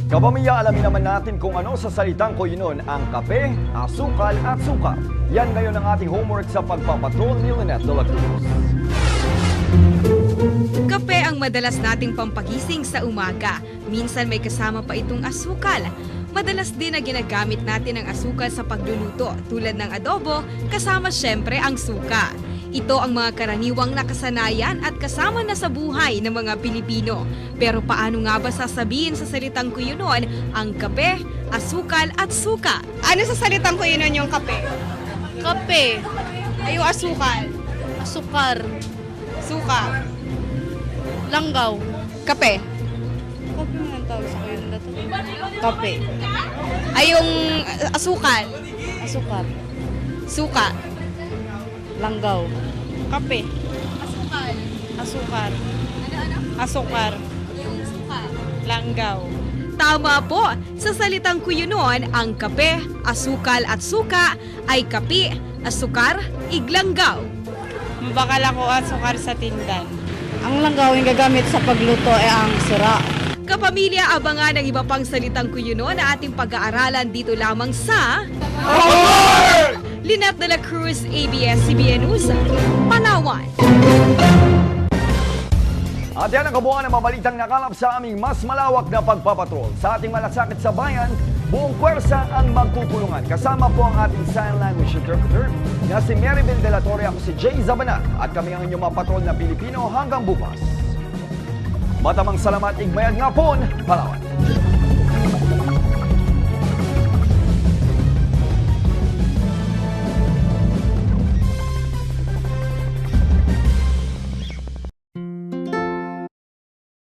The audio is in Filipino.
Kapamilya, alamin naman natin kung ano sa salitang koyunon ang kape, asukal at suka. Yan ngayon ang ating homework sa pagpapatrol ni Lynette de la Cruz. Kape ang madalas nating pampagising sa umaga. Minsan may kasama pa itong asukal. Madalas din na ginagamit natin ang asukal sa pagluluto tulad ng adobo, kasama syempre ang suka. Ito ang mga karaniwang nakasanayan at kasama na sa buhay ng mga Pilipino. Pero paano nga ba sasabihin sa salitang kuyunon ang kape, asukal at suka? Ano sa salitang kuyunon yung kape? Kape, Ay, yung asukal, asukar, suka, langgaw. kape. Kape mo ang tawag sa kayo na to. Kape, Ay, yung asukal, asukar, suka, langgaw. Kape, asukal, asukar, ano? asukar, Yung suka. langgaw. Tama po! Sa salitang kuyunon, ang kape, asukal at suka ay kapi, asukar, iglanggaw. Mabakal ako asukar sa tindan. Ang langgaw yung gagamit sa pagluto ay ang sira. Kapamilya, abangan ang iba pang salitang kuyunon na ating pag-aaralan dito lamang sa Lynette de la Cruz, ABS-CBN News, Palawan. At yan ang kabuuan ng mabalitang nakalap sa aming mas malawak na pagpapatrol. Sa ating malasakit sa bayan, buong pwersa ang magtutulungan. Kasama po ang ating sign language interpreter na si Maribel de la Torre. Ako si Jay Zabanat at kami ang inyong mga patrol na Pilipino hanggang bukas. Matamang salamat, igmayad nga po, Palawan.